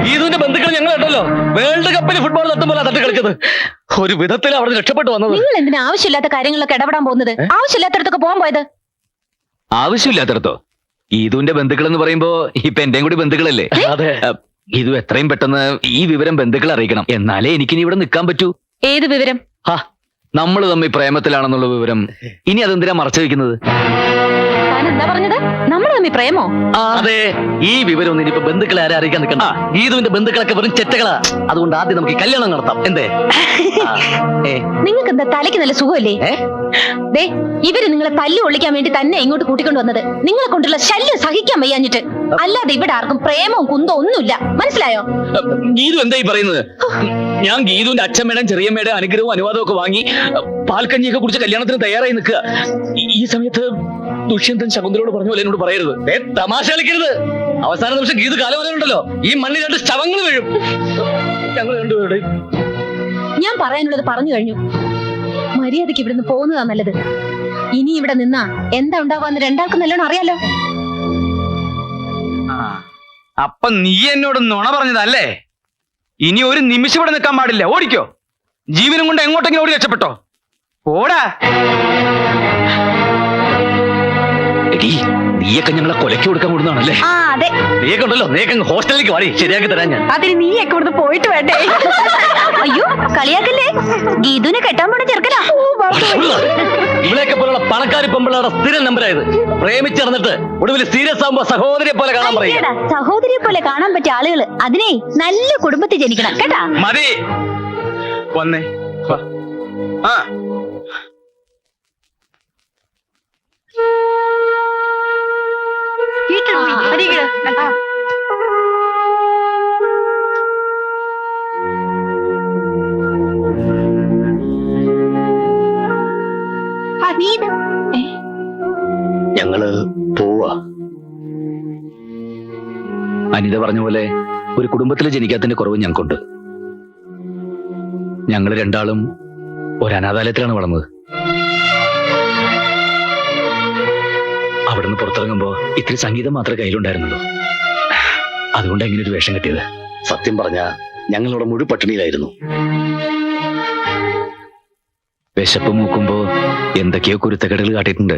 ഗീതുവിന്റെ ബന്ധുക്കൾ ഞങ്ങൾ ഉണ്ടല്ലോ വേൾഡ് കപ്പിൽ ഫുട്ബോൾ തട്ടുമ്പോൾ തട്ട് കളിച്ചത്. ഒരു വിധത്തിൽ അവിടെ രക്ഷപ്പെട്ടു വന്നത്. നിങ്ങൾ എന്തിനാ ആവശ്യമില്ലാത്ത കാര്യങ്ങളൊക്കെ ഇടപെടാൻ പോകുന്നത്? ആവശ്യമില്ലാത്തടത്തൊക്കെ പോകാൻ പോയത്. ആവശ്യമില്ലാത്തടത്തോ? ഗീതുവിന്റെ ബന്ധുക്കൾ എന്ന് പറയുമ്പോ ഇപ്പൊ എന്റെയും കൂടി ബന്ധുക്കളല്ലേ? അതെ. ഗീതു എത്രയും പെട്ടെന്ന് ഈ വിവരം ബന്ധുക്കളെ അറിയിക്കണം. എന്നാലേ എനിക്കിനി ഇവിടെ നിൽക്കാൻ പറ്റൂ. ഏത് വിവരം? നമ്മൾ തമ്മിൽ പ്രേമത്തിലാണെന്നുള്ള വിവരം. ഇനി അതെന്തിനാ മറച്ചു വെക്കുന്നത്? താൻ എന്താ പറഞ്ഞത്? നമ്മൾ തമ്മിൽ പ്രേമോ? അതെ. ഈ വിവരം ഒന്നും ഇനിയിപ്പോ ബന്ധുക്കളെ ആരെ അറിയിക്കാൻ നിൽക്കണ്ട. ഗീതുവിന്റെ ബന്ധുക്കളൊക്കെ വെറും ചെറ്റകളാ. അതുകൊണ്ട് ആദ്യം നമുക്ക് കല്യാണം നടത്താം. എന്തേ? നിങ്ങൾക്ക് എന്താ തലയ്ക്ക് നല്ല സുഖമല്ലേ? ദേ, ഇവര് നിങ്ങളെ തല്ലു ഒളിക്കാൻ വേണ്ടി തന്നെ ഇങ്ങോട്ട് കൂട്ടിക്കൊണ്ടു വന്നത്. നിങ്ങളെ കൊണ്ടുള്ള ശല്യം സഹിക്കാൻ വയ്യാഞ്ഞിട്ട്. അല്ലാതെ ഇവിടെ ആർക്കും പ്രേമവും കുന്തവും ഒന്നുമില്ല. മനസ്സിലായോ? ഗീതു എന്തായി പറയുന്നത്? ഞാൻ ഗീതുവിന്റെ അച്ഛമ്മയുടെയും ചെറിയമ്മയുടെ അനുഗ്രഹവും അനുവാദവും ഒക്കെ വാങ്ങി പാൽക്കഞ്ഞിയൊക്കെ കുടിച്ച് കല്യാണത്തിന് തയ്യാറായി നിൽക്കുക. ഈ സമയത്ത് ദുഷ്യന്തൻ ശകുന്തളോട് പറഞ്ഞ പോലെ എന്നോട് പറയരുത്. തമാശ കളിക്കരുത്. അവസാന നിമിഷം ഗീതു കാലവരുണ്ടല്ലോ, ഈ മണ്ണിൽ രണ്ട് ശവങ്ങൾ വീഴും. ഞങ്ങൾ രണ്ടുപേരുടെ ഞാൻ പറയാനുള്ളത് പറഞ്ഞു കഴിഞ്ഞു. മര്യാദയ്ക്ക് ഇവിടുന്ന് പോകുന്നതാ നല്ലത്. ഇനി ഇവിടെ നിന്നാ എന്താ ഉണ്ടാവാന്ന് രണ്ടാൾക്കും നല്ലോണം അറിയാലോ. അപ്പൊ നീ എന്നോട് നുണ പറഞ്ഞതല്ലേ? ഇനി ഒരു നിമിഷം ഇവിടെ നിൽക്കാൻ പാടില്ല. ഓടിക്കോ. ജീവനും കൊണ്ട് എങ്ങോട്ടെങ്കിലും ഓടി രക്ഷപ്പെട്ടോ. ഓടാ. നീയൊക്കെ ഞങ്ങളെ കൊലയ്ക്ക് കൊടുക്കാൻ കൂടുന്നതാണല്ലേ? അതെ. നീയൊക്കെ ഉണ്ടല്ലോ, നീയൊക്കെ ഹോസ്റ്റലിലേക്ക് വാടി, ശരിയാക്കി തരാൻ ഞാൻ. അതിന് നീയൊക്കെ ഇവിടുന്ന് പോയിട്ട് വേണ്ടേ? അയ്യോ, കളിയാക്കല്ലേ. ഗീതുവിനെ കെട്ടാൻ പോണ ചെറുക്കനാ. ഇവിടെയൊക്കെ പോലുള്ള പണക്കാരി പെമ്പിളയുടെ സ്ഥിരം നമ്പരായത്. പ്രേമിച്ചിറന്നിട്ട് ഒടുവിൽ സീരിയസ് ആകുമ്പോ സഹോദരിയെ പോലെ കാണാൻ പറയുക. സഹോദരിയെ പോലെ കാണാൻ പറ്റിയ ആളുകൾ അതിനെ നല്ല കുടുംബത്തിൽ ജനിക്കണം കേട്ടാ. മതി. വന്നേ. ഞങ്ങള് പോവാ. അനിത പറഞ്ഞ പോലെ ഒരു കുടുംബത്തിൽ ജനിക്കാത്തതിന്റെ കുറവ് ഞങ്ങൾക്കുണ്ട്. ഞങ്ങൾ രണ്ടാളും ഒരു അനാഥാലയത്തിലാണ് വളർന്നത്. അവിടുന്ന് പുറത്തിറങ്ങുമ്പോ ഇത്തിരി സംഗീതം മാത്രമേ കയ്യിലുണ്ടായിരുന്നുള്ളൂ. അതുകൊണ്ട് എങ്ങനെ ഒരു വേഷം കിട്ടിയത്? സത്യം പറഞ്ഞ ഞങ്ങളിവിടെ മുഴു പട്ടിണിയിലായിരുന്നു. വിശപ്പ് മൂക്കുമ്പോ എന്തൊക്കെയോ കുരുത്തക്കേടുകൾ കാട്ടിയിട്ടുണ്ട്.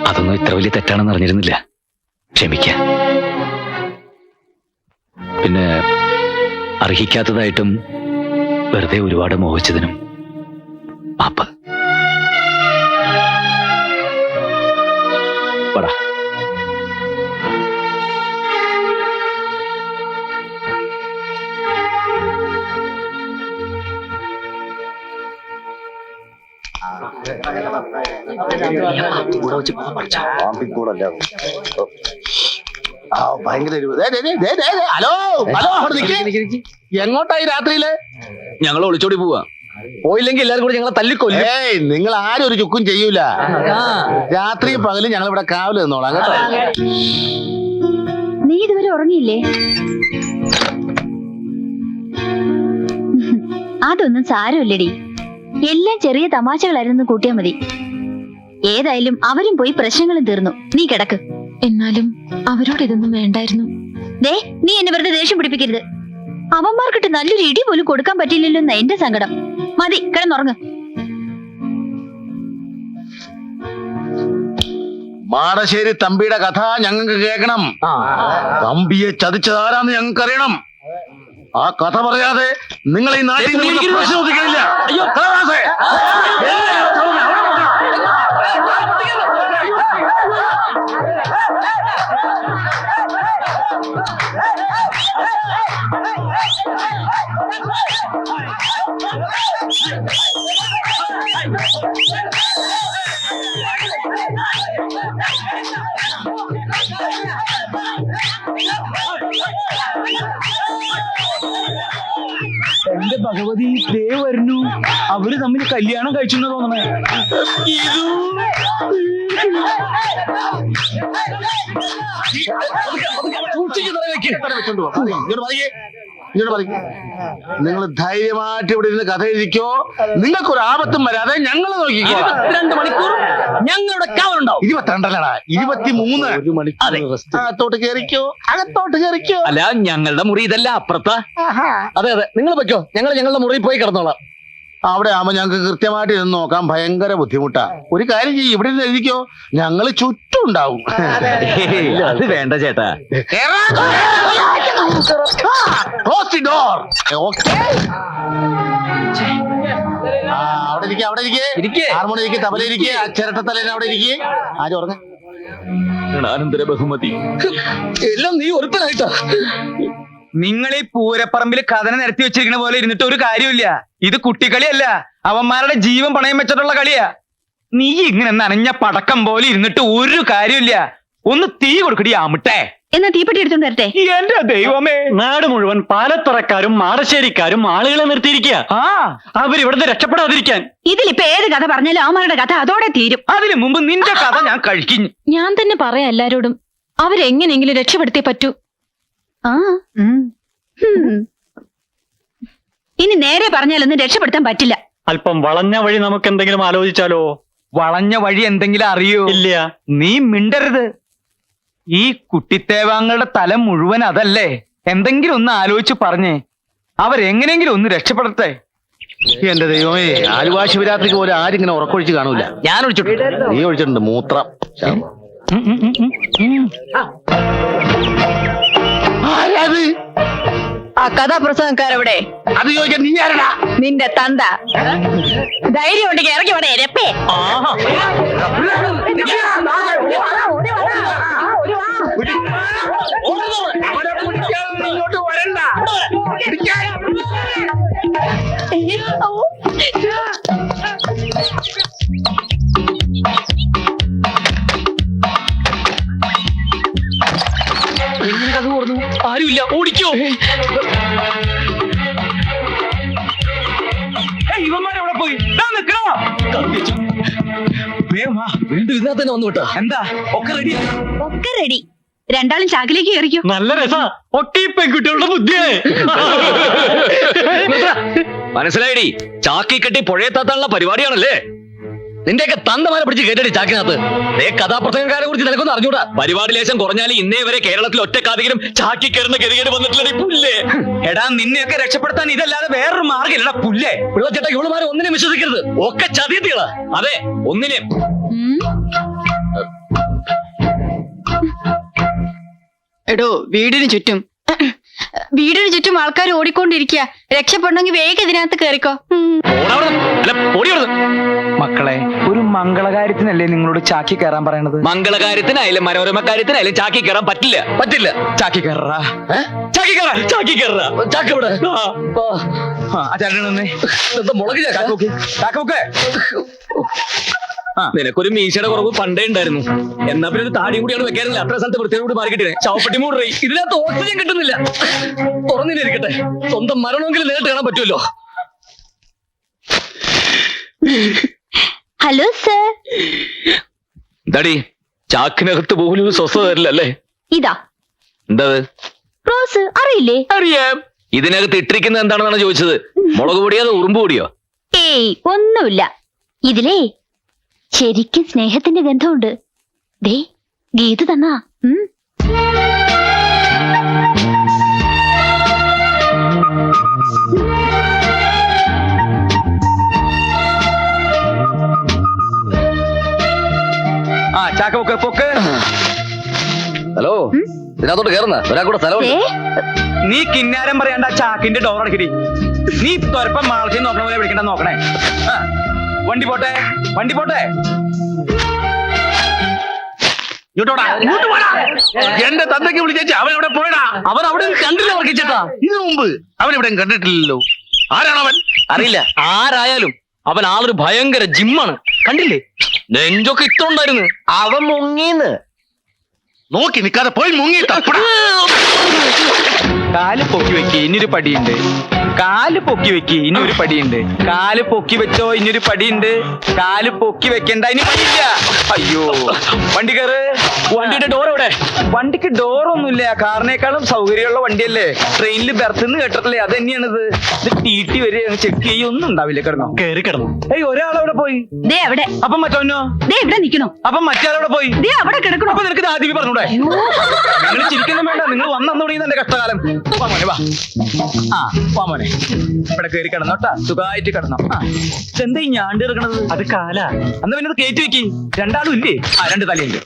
അതൊന്നും ഇത്ര വലിയ തെറ്റാണെന്ന് അറിഞ്ഞിരുന്നില്ല. ക്ഷമിക്ക. പിന്നെ അർഹിക്കാത്തതായിട്ടും വെറുതെ ഒരുപാട് മോഹിച്ചതിനും മാപ്പ്. പടാ. എങ്ങോട്ടായി രാത്രിയില്? ഞങ്ങൾ ഒളിച്ചോടി പോവാ. പോയില്ലെങ്കിൽ എല്ലാരും കൂടി ഞങ്ങളെ തല്ലിക്കൊല്ലും. നിങ്ങൾ ആരും ഒരു ചുക്കും ചെയ്യൂല. രാത്രി പകലും ഞങ്ങൾ ഇവിടെ കാവല് നിന്നോളാം കേട്ടോ. നീ ഇതുവരെ ഉറങ്ങിയില്ലേ? അതൊന്നും സാരമില്ലടി. എല്ലാം ചെറിയ തമാശകളായിരുന്നു കൂട്ടിയാ മതി. ഏതായാലും അവരും പോയി പ്രശ്നങ്ങളും തീർന്നു. നീ കിടക്ക്. എന്നാലും അവരോട് ഇതൊന്നും വേണ്ടായിരുന്നു. ദേ, നീ എന്നെ വെറുതെ ദേഷ്യം പിടിപ്പിക്കരുത്. അവന്മാർക്കിട്ട് നല്ലൊരു ഇടി പോലും കൊടുക്കാൻ പറ്റില്ലല്ലോ എന്നാ എന്റെ സങ്കടം. മതി, കിടന്നുറങ്ങ്. മാടശ്ശേരി തമ്പിയുടെ കഥ ഞങ്ങൾക്ക് കേൾക്കണം. തമ്പിയെ ചതിച്ചതാരാന്ന് ഞങ്ങൾക്ക് അറിയണം. ആ കഥ പറയാതെ നിങ്ങൾ ഈ നാട്ടിൽ ശ്രദ്ധിക്കില്ല. അയ്യോ, എന്റെ ഭഗവതി, ദേ വരുന്നു. അവര് തമ്മിൽ കല്യാണം കഴിച്ചെന്ന് തോന്നണേ. ഇങ്ങോട്ട് പറയും. നിങ്ങൾ ധൈര്യമായിട്ട് ഇവിടെ ഇരുന്ന് കഥ എഴുതിക്കോ. നിങ്ങൾക്കൊരു ആപത്തും വരാതെ ഞങ്ങൾ നോക്കിക്കോ. 22 മണിക്കൂർ ഞങ്ങളുടെ കാവലുണ്ടാവും. 22 23. ഒരു മണിക്കൂർ rest. അകത്തോട്ട് കയറിക്കോ, അകത്തോട്ട് കയറിക്കോ. അല്ല, ഞങ്ങളുടെ മുറി ഇതല്ല, അപ്പുറത്താ. അതെ അതെ, നിങ്ങൾ വെക്കോ, ഞങ്ങൾ ഞങ്ങളുടെ മുറിയിൽ പോയി കിടന്നോളാം. അവിടെ ആവുമ്പോ ഞങ്ങൾക്ക് കൃത്യമായിട്ട് ഇരുന്ന് നോക്കാൻ ഭയങ്കര ബുദ്ധിമുട്ടാ. ഒരു കാര്യം ചെയ്യും, ഇവിടെ ഇരുന്ന് എഴുതിക്കോ, ഞങ്ങൾ ചുറ്റും ഉണ്ടാവും. അത് വേണ്ട ചേട്ടാ. Close the door. Okay? അവിടെ ഇരിക്കുക, അവിടെ ഇരിക്കേ. ഹാർമോണി ഇരിക്കുക, തബല ഇരിക്കുക, ചിരട്ടത്തലേനെ അവിടെ ഇരിക്കുക. ആരും ഉറങ്ങ. അനന്തര ബഹുമതി എല്ലാം നീ ഒരുത്തനായിട്ടാ. നിങ്ങൾ ഈ പൂരപ്പറമ്പിൽ കഥന നിരത്തി വെച്ചിരിക്കുന്ന പോലെ ഇരുന്നിട്ട് ഒരു കാര്യമില്ല. ഇത് കുട്ടിക്കളിയല്ല, അവന്മാരുടെ ജീവൻ പണയം വെച്ചിട്ടുള്ള കളിയാ. നീ ഇങ്ങനെ നനഞ്ഞ പടക്കം പോലെ ഇരുന്നിട്ട് ഒരു കാര്യമില്ല. ഒന്ന് തീ കൊടുക്കടി ആമിട്ടെ. എന്നാ തീപ്പെട്ടി എടുത്തോണ്ട് വരട്ടെ. എന്റെ ദൈവമേ, നാട് മുഴുവൻ പാലത്തറക്കാരും മാടശ്ശേരിക്കാരും ആളുകളെ നിർത്തിയിരിക്കുക. അവരിവിടുന്ന് രക്ഷപ്പെടാതിരിക്കാൻ. ഇതിലിപ്പോ ഏത് കഥ പറഞ്ഞാലും അവന്മാരുടെ കഥ അതോടെ തീരും. അതിനു മുമ്പ് നിന്റെ കഥ ഞാൻ കഴിക്കും. ഞാൻ തന്നെ പറയാം എല്ലാരോടും, അവരെങ്ങനെയെങ്കിലും രക്ഷപ്പെടുത്തിയേ പറ്റൂ. ആ ഇനി നേരെ പറഞ്ഞാലൊന്നും രക്ഷപ്പെടുത്താൻ പറ്റില്ല. അല്പം വളഞ്ഞ വഴി നമുക്ക് എന്തെങ്കിലും ആലോചിച്ചാലോ? വളഞ്ഞ വഴി എന്തെങ്കിലും അറിയോ? ഇല്ല. നീ മിണ്ടരുത്. ഈ കുട്ടിത്തേവാങ്ങളുടെ തല മുഴുവൻ അതല്ലേ. എന്തെങ്കിലും ഒന്ന് ആലോചിച്ച് പറഞ്ഞേ, അവരെങ്ങനെയെങ്കിലും ഒന്ന് രക്ഷപ്പെടട്ടെ. എന്റെ ദൈവമേ, ആലുവ ശിവരാത്രിക്ക് പോലെ ആരും ഇങ്ങനെ ഉറക്കൊഴിച്ച് കാണൂല. ഞാൻ ഒഴിച്ചിട്ടുണ്ട്. നീ ഒഴിച്ചിട്ടുണ്ട്, മൂത്രം. ആരാത്? ആ കഥാപ്രസംഗക്കാരവിടെ? അത് ചോദിക്കാൻ നീ ആരടാ? നിന്റെ തന്ത. ധൈര്യം ഉണ്ടെങ്കിൽ ഇറങ്ങി വേണേ രപ്പേ. ഇങ്ങോട്ട് വരണ്ട. ആരുമില്ല, ഓടിക്കോ. ഇവന്മാരെവിടെ പോയി? നിൽക്കണോ? വീണ്ടും ഇതിനകത്ത് തന്നെ വന്നു വിട്ടാ. എന്താ ഒക്കെ റെഡി? ഒക്കെ റെഡി. രണ്ടാളും ചാക്കിലേക്ക് കയറിക്കോ. നല്ല രസാ. ഒക്കെ ഈ പെൺകുട്ടികളുടെ ബുദ്ധിയായി. മനസ്സിലായിടി, ചാക്കി കെട്ടി പുഴയെത്താത്താനുള്ള പരിപാടിയാണല്ലേ. നിന്റെയൊക്കെ തന്തമാരെ പിടിച്ച് കേട്ടടി ചാക്കിനകത്ത്. കഥാപ്രസംഗക്കാരെ കുറിച്ച് നിനക്കൊന്നും അറിഞ്ഞൂടാ. പരിപാടി ലേശം കുറഞ്ഞാലും ഇന്നേ വരെ കേരളത്തിൽ ഒറ്റക്കാതെങ്കിലും ചാക്കി കയറുന്ന ഗതികേട് വന്നിട്ടില്ല. പുല്ലേ, എടാ നിന്നെയൊക്കെ രക്ഷപ്പെടുത്താൻ ഇതല്ലാതെ വേറൊരു മാർഗ്ഗമില്ലടാ പുല്ലേ. പിള്ളച്ചേട്ടാ, ഇവളുമാരെ ഒന്നിനും വിശ്വസിക്കരുത്. ഒക്കെ ചതിയത്തികളാ. അതെ, ഒന്നിനെയും. എടോ, വീടിന് ചുറ്റും ആൾക്കാർ ഓടിക്കൊണ്ടിരിക്കുക. രക്ഷപ്പെടണമെങ്കിൽ വേഗം ഇതിനകത്ത് കേറിക്കോ. മക്കളെ, ഒരു മംഗളകാര്യത്തിനല്ലേ നിങ്ങളോട് ചാക്കി കയറാൻ പറയണത്? മംഗളകാര്യത്തിനായാലും മനോരമ കാര്യത്തിനായാലും ചാക്കി കയറാൻ പറ്റില്ല. ചാക്കി കയറാ. ചാക്കി കയറാ, ചാക്കി കയറാ. ചാക്ക് ഇവിടെ. മുളക് ചാക്കൊക്കെ. നിനക്കൊരു മീശയുടെ കുറവ് പണ്ടേ ഉണ്ടായിരുന്നു. എന്നാ പിന്നെ ഒരു താടിയും കൂടിയാണ് വെക്കാനില്ല. അത്ര സ്ഥലത്ത് വൃത്തിയോട് കൂടി മാറിക്കിട്ടേ. ചവപ്പെട്ടി മൂടി ഇതിനകത്ത് ഓക്സിജൻ കിട്ടുന്നില്ല. തുറന്നിരിക്കട്ടെ, സ്വന്തം മരണമെങ്കിലും നേരിട്ട് കാണാൻ പറ്റുമല്ലോ. Hello sir. എന്താടി, ചാക്കിനകത്ത് പോലും ഒരു സ്വസ്ഥത തരില്ലല്ലേ? ഇതാ എന്താ റോസ്, അറിയില്ലേ? അറിയാം. ഇതിനകത്ത് ഇട്ടിരിക്കുന്നത് എന്താണെന്നാണ് ചോദിച്ചത്. മുളക് പൊടിയോ അതോ ഉറുമ്പ് പൊടിയോ? ഏയ്, ഒന്നുമില്ല. ഇതിലേ ശരിക്കും സ്നേഹത്തിന്റെ ഗന്ധമുണ്ട്. ദേ, ഗീത് തന്നാ. ചാക്കൊക്കെ പൊക്ക്. ഹലോ, ഇതിനകത്തോട്ട് കയറുന്ന ഒരാൾക്കൂടെ സ്ഥലമുണ്ട്. നീ കിന്നാരം പറയാണ്ട ചാക്കിന്റെ ഡോർ അടക്കടി. നീ തൊരപ്പം മാളത്തിൽ നോക്കണ പോലെ വിളിക്കണ്ട നോക്കണേ. വണ്ടി പോട്ടെ, വണ്ടി പോട്ടെ. എന്റെ തന്തയ്ക്ക് വിളിച്ചേച്ച് അവൻ എവിടെ പോയടാ? അവൻ അവിടെ കണ്ടില്ല വർക്കിച്ചേട്ടാ. ഇതിനു മുമ്പ് അവൻ ഇവിടെ കണ്ടിട്ടില്ലല്ലോ. ആരാണവൻ? അറിയില്ല. ആരായാലും അവൻ ആളൊരു ഭയങ്കര ജിമ്മാണ്. കണ്ടില്ലേ, നെഞ്ചൊക്കെ ഇട്ടുണ്ടായിരുന്നു. അവൻ മുങ്ങീന്ന്. നോക്കി നിൽക്കാതെ പോയി മുങ്ങി തപ്പടാ. കാല് പൊക്കി വെക്കി, ഇനിയൊരു പടിയുണ്ട്. കാല് പൊക്കി വെക്കി, ഇനിയൊരു പടിയുണ്ട്. കാല് പൊക്കി വെച്ചോ, ഇനിയൊരു പടിയുണ്ട്. കാല് പൊക്കി വെക്കണ്ട, ഇനി പടിയില്ല. അയ്യോ, വണ്ടി കയറ്. വണ്ടിയുടെ ഡോർ എവിടെ? വണ്ടിക്ക് ഡോറൊന്നുമില്ല, കാറിനേക്കാളും സൗകര്യമുള്ള വണ്ടിയല്ലേ. ട്രെയിനിൽ ബെർത്ത് കേട്ടിട്ടില്ലേ, അത് തന്നെയാണിത്. ഇത് ടി വരെ ചെക്ക് ചെയ്യൊന്നും ഉണ്ടാവില്ല. കിടന്നോ? കേറി കിടന്നു. ഏയ്, ഒരാളവിടെ പോയി. ദേ അവിടെ, അപ്പം മറ്റോനോ? ദേ ഇവിടെ നിക്കണോ. അപ്പം മറ്റേ പോയി. ദേ അവിടെ കിടക്കണോ. അപ്പൊ നിനക്ക് ആദ്യമേ പറഞ്ഞൂടെ? നിങ്ങൾ ചിരിക്കുന്നു വേണ്ട, നിങ്ങൾ വന്നു തുടങ്ങിയത് എന്റെ കഷ്ടകാലം. വാ മോനെ, വാ. വാ മോനെ, ഇവിടെ കയറി കിടന്നോട്ടാ, സുഖമായിട്ട് കിടന്നോ. എന്താ ഈ ഞാണ്ട് കിടക്കണത്? അത് കാല. അന്ന് പിന്നെ കയറ്റി വെക്കി. രണ്ടാളും ഇല്ലേ? രണ്ട് തലയുണ്ട്.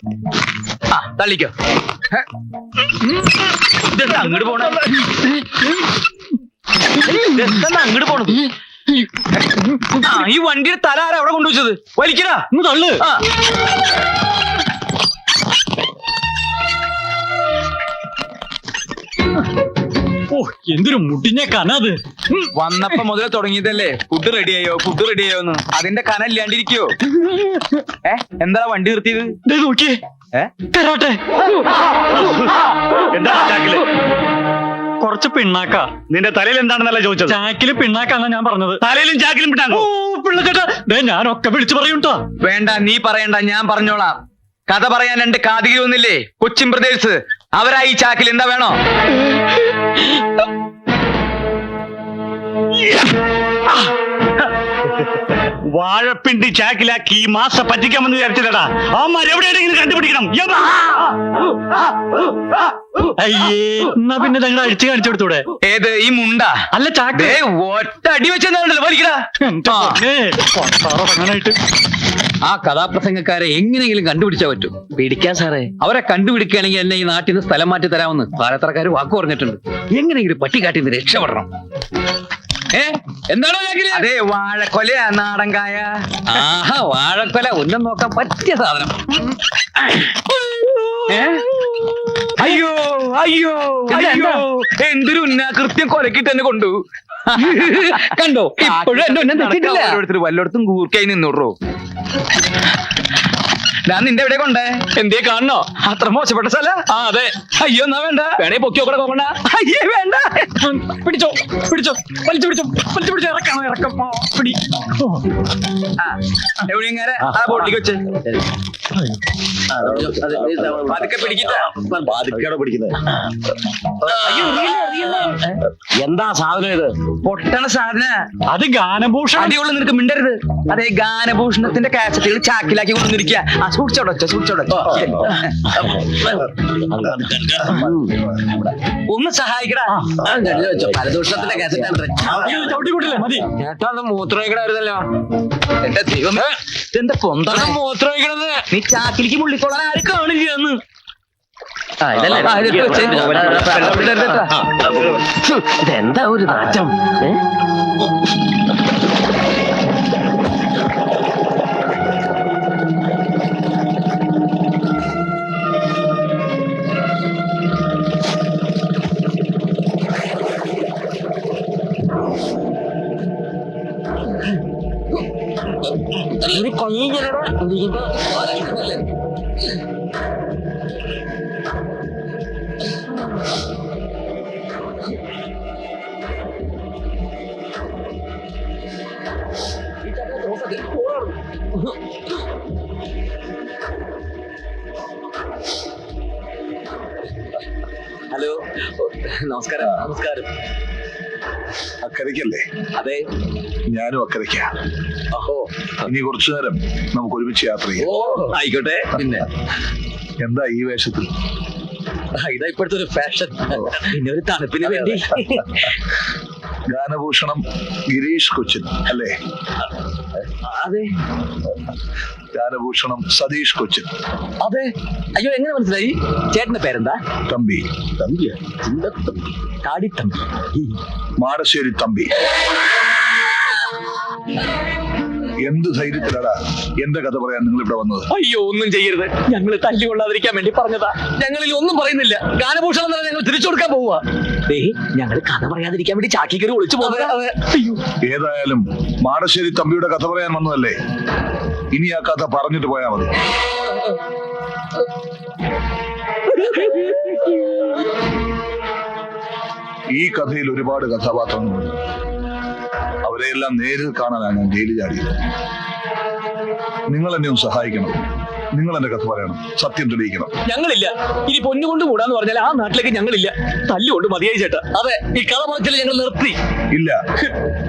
തള്ളിക്കോ. ഇതെന്താ അങ്ങോട്ട് പോണ? ഇതെന്താ അങ്ങോട്ട് പോണത്? ഈ വണ്ടിയുടെ തല ആരാ അവിടെ കൊണ്ടുവച്ചത്? വലിക്കടാ, തള്ളു. ഓ, എന്തൊരു മുട്ടിഞ്ഞ കനത്. വന്നപ്പോ മുതൽ തുടങ്ങിയതല്ലേ ഫുഡ് റെഡിയായോ എന്ന്. അതിന്റെ കന ഇല്ലാണ്ടിരിക്കോ? എന്താ വണ്ടി നിർത്തിയത്? നോക്കിയേ, ഏ? കരാട്ടെ. എന്താ ചാക്കില്? കുറച്ച് പിണ്ണാക്ക. നിന്റെ തലയിൽ എന്താണെന്നല്ല ചോദിച്ചത്. ചാക്കില് പിണ്ണാക്കാന്നാ ഞാൻ പറഞ്ഞത്. തലയിലും ചാക്കിലും പിണ്ണാക്കോ? പിള്ളച്ചേട്ടാ, ഞാനൊക്കെ വിളിച്ചു പറയൂട്ടോ. വേണ്ട, നീ പറയണ്ട, ഞാൻ പറഞ്ഞോളാം. കഥ പറയാൻ രണ്ട് കാതികയൊന്നില്ലേ, കൊച്ചിൻ ബ്രദേഴ്സ്. അവരാ ഈ ചാക്കിൽ. എന്താ വേണോ? വാഴപ്പിണ്ടി ചാക്കിലാക്കി ഈ മാസം പറ്റിക്കാമെന്ന് വിചാരിച്ചില്ലടാ. അവന്മാർ എവിടെയാണെങ്കിലും കണ്ടുപിടിക്കണം. അയ്യേ, എന്നാ പിന്നെ ഞങ്ങൾ അഴിച്ചു കാണിച്ചു കൊടുത്തൂടെ? ഏത്? ഈ മുണ്ട അല്ല, ചാക്ക്. ഒറ്റ അടി വെച്ചെന്നാണല്ലോ വലിക്കടാ. അങ്ങനായിട്ട് ആ കഥാപ്രസംഗക്കാരെ എങ്ങനെയെങ്കിലും കണ്ടുപിടിച്ചാൽ പറ്റും. പിടിക്കാൻ സാറേ, അവരെ കണ്ടുപിടിക്കുകയാണെങ്കിൽ എന്നെ ഈ നാട്ടിൽ നിന്ന് സ്ഥലം മാറ്റി തരാമെന്ന് പാലത്തറക്കാർ വാക്ക് പറഞ്ഞിട്ടുണ്ട്. എങ്ങനെയെങ്കിലും പട്ടിക്കാട്ടിൽ നിന്ന് രക്ഷപ്പെടണം. എന്താണോ? അതെ, വാഴക്കൊല, നാടൻ കായ. ആഹാ, വാഴക്കൊല ഉന്നം നോക്കാൻ പറ്റിയ സാധനം. അയ്യോ അയ്യോ അയ്യോ, എന്തൊരു ഉന്നാകൃത്യം കൊലക്കിട്ട് തന്നെ കൊണ്ടു. കണ്ടോ, ഇപ്പോഴും എന്റെ ഉന്നം തെറ്റിട്ടില്ല. ഓരോരുത്തർ വല്ലോടത്തും കൂർക്കായി നിന്നോടോ. ഞാൻ നിന്റെ എവിടെ കൊണ്ടേ? എന്തേ കാണണോ? അത്ര മോശപ്പെട്ട സ്ഥല? അതെ. അയ്യോ, എന്നാ വേണ്ട. വേണേ പൊക്കിയോ കൂടെ പോകണ്ട. അയ്യേ, വേണ്ട. പിടിച്ചോ, പിടിച്ചോ, വലിച്ചു പിടിച്ചോ, വലിച്ചു പിടിച്ചോ. ഇറക്കം പിടി. എവിടെയെങ്ങനെ ആ ബോട്ടിലേക്ക് വെച്ച് അതൊക്കെ പിടിക്കട്ടെ. എന്താ സാധനം ഇത്? പൊട്ടണ സാധന. അത് ഗാനഭൂഷണം. അടിയുള്ള നിനക്ക് മിണ്ടരുത്. അതെ, ഗാനഭൂഷണത്തിന്റെ കാസറ്റുകൾ ചാക്കിലാക്കി കൊണ്ടുവന്നിരിക്കുക. ഒന്ന് സഹായിക്കടാ. പരദൂഷണത്തിന്റെ ചവിട്ടിക്കൂട്ടില്ലേ? മതി. ചേട്ടാ, മൂത്രമൊഴിക്കണമായിരുന്നല്ലോ. എന്റെ ദൈവം, ഇതെന്താ പൊന്താണ് മൂത്രമൊഴിക്കണത്? നീ ചാക്കിലേക്ക് മുള്ളിക്കൊള്ളാൻ ആരും കാണില്ല എന്ന്. ഇതെന്താ ഒരു നാറ്റം? ഹലോ, നമസ്കാരം. നമസ്കാരം. അക്കരയ്ക്കല്ലേ? അതെ, ഞാനും അക്കരയ്ക്കാ. ഓഹോ, ഇനി കുറച്ചു നേരം നമുക്ക് ഒരുമിച്ച് യാത്ര ചെയ്യാം. ഓ ആയിക്കോട്ടെ. പിന്നെ എന്താ ഈ വേഷത്തിൽ? ഇതാ ഇപ്പോഴത്തെ ഒരു ഫാഷൻ. പിന്നെ ഒരു തണുപ്പിന് വേണ്ടി. ഗാനഭൂഷണം ഗിരീഷ് കൊച്ചിൻ അല്ലേ? അതെ. ഗാനഭൂഷണം സതീഷ് കൊച്ചിൻ. അതെ. അയ്യോ, എങ്ങനെ മനസ്സിലായി? ചേട്ടന്റെ പേരെന്താ? തമ്പി. തമ്പിയാ? കാടിത്തമ്പി. മാടശ്ശേരി തമ്പി. എന്ത് ധൈര്യത്തിലാടാ എന്റെ കഥ പറയാൻ നിങ്ങൾ ഇവിടെ വന്നത്? അയ്യോ, ഒന്നും ചെയ്യരുത്. ഞങ്ങൾ തല്ലി കൊള്ളാതിരിക്കാൻ വേണ്ടി പറഞ്ഞതാ. ഞങ്ങളിൽ ഒന്നും പറയുന്നില്ല. ഗാനഭൂഷണം തന്നെ ഞങ്ങൾ തിരിച്ചു കൊടുക്കാൻ പോവുക. ഞങ്ങൾ കഥ പറയാതിരിക്കാൻ വേണ്ടി ചാക്കി കയറി ഒളിച്ചു പോകുന്നത്. ഏതായാലും മാടശ്ശേരി തമ്പിയുടെ കഥ പറയാൻ വന്നതല്ലേ, ഇനി ആ കഥ പറഞ്ഞിട്ട് പോയാ മതി. ഈ കഥയിൽ ഒരുപാട് കഥാപാത്രങ്ങളുണ്ട്. അവരെയെല്ലാം നേരിൽ കാണാനാണ് ഞാൻ ജയിലിൽ ചാടിയത്. നിങ്ങൾ എന്നെ ഒന്ന് സഹായിക്കണം. നിങ്ങൾ എന്റെ കഥ പറയണം, സത്യം തെളിയിക്കണം. ഞങ്ങളില്ല. ഇനി പൊന്നുകൊണ്ട് കൂടാന്ന് പറഞ്ഞാൽ ആ നാട്ടിലേക്ക് ഞങ്ങളില്ല. തല്ലുകൊണ്ട് മതിയായി ചേട്ടാ. അതെ, ഈ കഥ പറച്ചിൽ ഞങ്ങൾ നിർത്തി. ഇല്ല,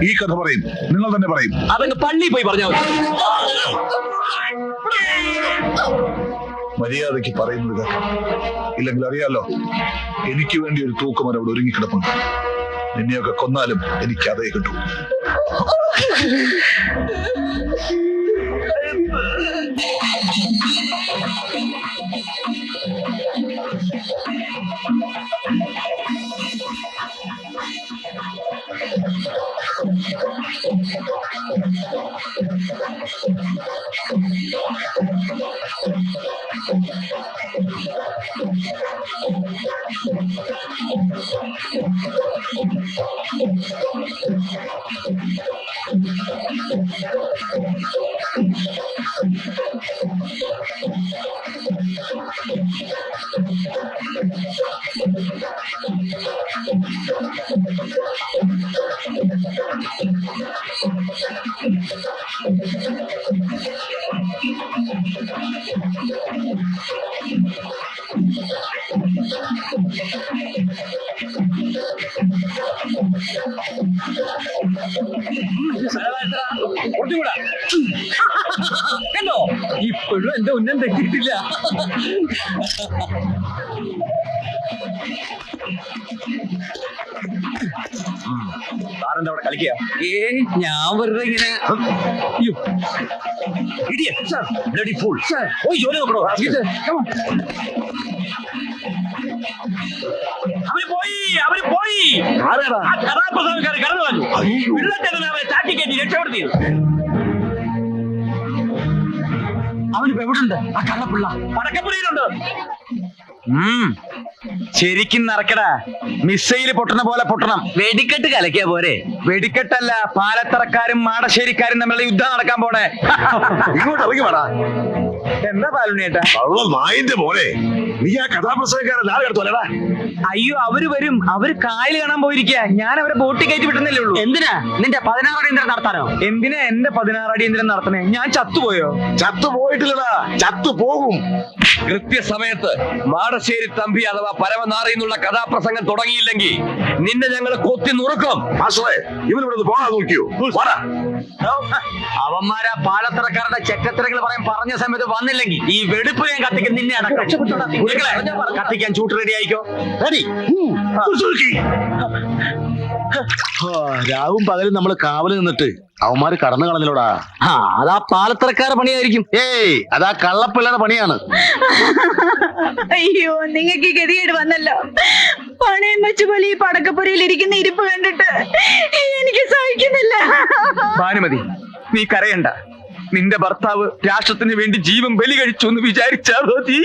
ഈ കഥ പറയും, നിങ്ങൾ തന്നെ പറയും. അതങ്ങ് പള്ളി പോയി പറഞ്ഞാൽ മതി. മര്യാദയ്ക്ക് പറയുന്നത് കേൾക്കാം. ഇല്ലെങ്കിൽ അറിയാലോ, എനിക്ക് വേണ്ടി ഒരു തൂക്കുമരം അവിടെ ഒരുങ്ങിക്കിടപ്പുണ്ട്. നിന്നെയൊക്കെ കൊന്നാലും എനിക്ക് അതേ കിട്ടൂ. കണ്ടോ, ഇപ്പോഴും എന്റെ ഉന്നം തെറ്റിയിട്ടില്ല. സാറെന്താ അവിടെ കളിക്കുക? ഞാൻ വെറുതെ ഇങ്ങനെ ജോലി നോക്കണോ? അവര് പോയി. ആ കഥാപ്രസംഗക്കാരെ കടന്നു വന്നു. വെള്ളത്തിലാണ് അവരെ ചാക്കി കയറ്റി രക്ഷപ്പെടുത്തിയത്. അവനിപ്പോ എവിടുണ്ട്? ആ കള്ളപ്പിള്ള പടക്കപ്പുള്ളിയിലുണ്ട്. ശരിക്കും നടക്കടാ. മിസൈല് പൊട്ടണ പോലെ പൊട്ടണം. വെടിക്കെട്ട് കലക്കിയ പോരെ. വെടിക്കെട്ടല്ല, പാലത്തറക്കാരും മാടശ്ശേരിക്കാരും തമ്മിലുള്ള യുദ്ധം നടക്കാൻ പോണേ. ഇങ്ങോട്ട് ഇറങ്ങി വേടാ. എന്താ പാലുണ്ണിയേട്ടാ? നായിന്റെ പോലെ നീ ആ കഥാപ്രസംഗക്കാരൻ നാളെ എടുത്തോലടാ. അയ്യോ, അവര് വരും. അവര് കായൽ കാണാൻ പോയിരിക്കുക. ഞാൻ അവരെ ബോട്ടിൽ കയറ്റി വിട്ടുന്നല്ലേ ഉള്ളൂ. എന്തിനാ നിന്റെ 16 അടിയന്തരം നടത്താനോ? എന്തിനാ എന്റെ 16 അടിയന്തരം നടത്തണേ? ഞാൻ ചത്തുപോയോ? ചത്തുപോയിട്ടില്ലടാ, ചത്തുപോകും. കൃത്യസമയത്ത് മാടശ്ശേരി തമ്പി അഥവാ പരമനാറിന്നുള്ള കഥാപ്രസംഗം തുടങ്ങിയില്ലെങ്കിൽ നിന്നെ ഞങ്ങൾ കൊത്തി നുറുക്കും. ഇവനിവിടെ പോകാൻ നോക്കിയോ? അവന്മാരാ പാലത്തറക്കാരുടെ ചെക്കത്തരങ്ങൾ പറഞ്ഞ സമയത്ത് വന്നില്ലെങ്കിൽ ഈ വെടുപ്പ് ഞാൻ കത്തിക്കാൻ നിന്നെ അടക്കം. കത്തിക്കാൻ ചൂട്ട് റെഡി ആയിക്കോ. രാവും പകലും നമ്മള് കാവല് നിന്നിട്ട് അവന്മാര് കടന്നു കളഞ്ഞിലോടാ. അതാ പാലത്തറക്കാരുടെ പണിയായിരിക്കും. ഏയ്, അതാ കള്ളപ്പിള്ളയുടെ പണിയാണ്. അയ്യോ, നിങ്ങൾക്ക് ഗതികേട് വന്നല്ലോ. പണയം വെച്ച പോലെ ഈ പടക്കപ്പുരയിൽ ഇരിക്കുന്ന ഇരിപ്പ് കണ്ടിട്ട് എനിക്ക് സഹിക്കുന്നില്ല. ഭാനുമതി, നീ കരയണ്ട. നിന്റെ ഭർത്താവ് രാഷ്ട്രത്തിന് വേണ്ടി ജീവൻ ബലി കഴിച്ചു എന്ന് വിചാരിച്ചാ മതി.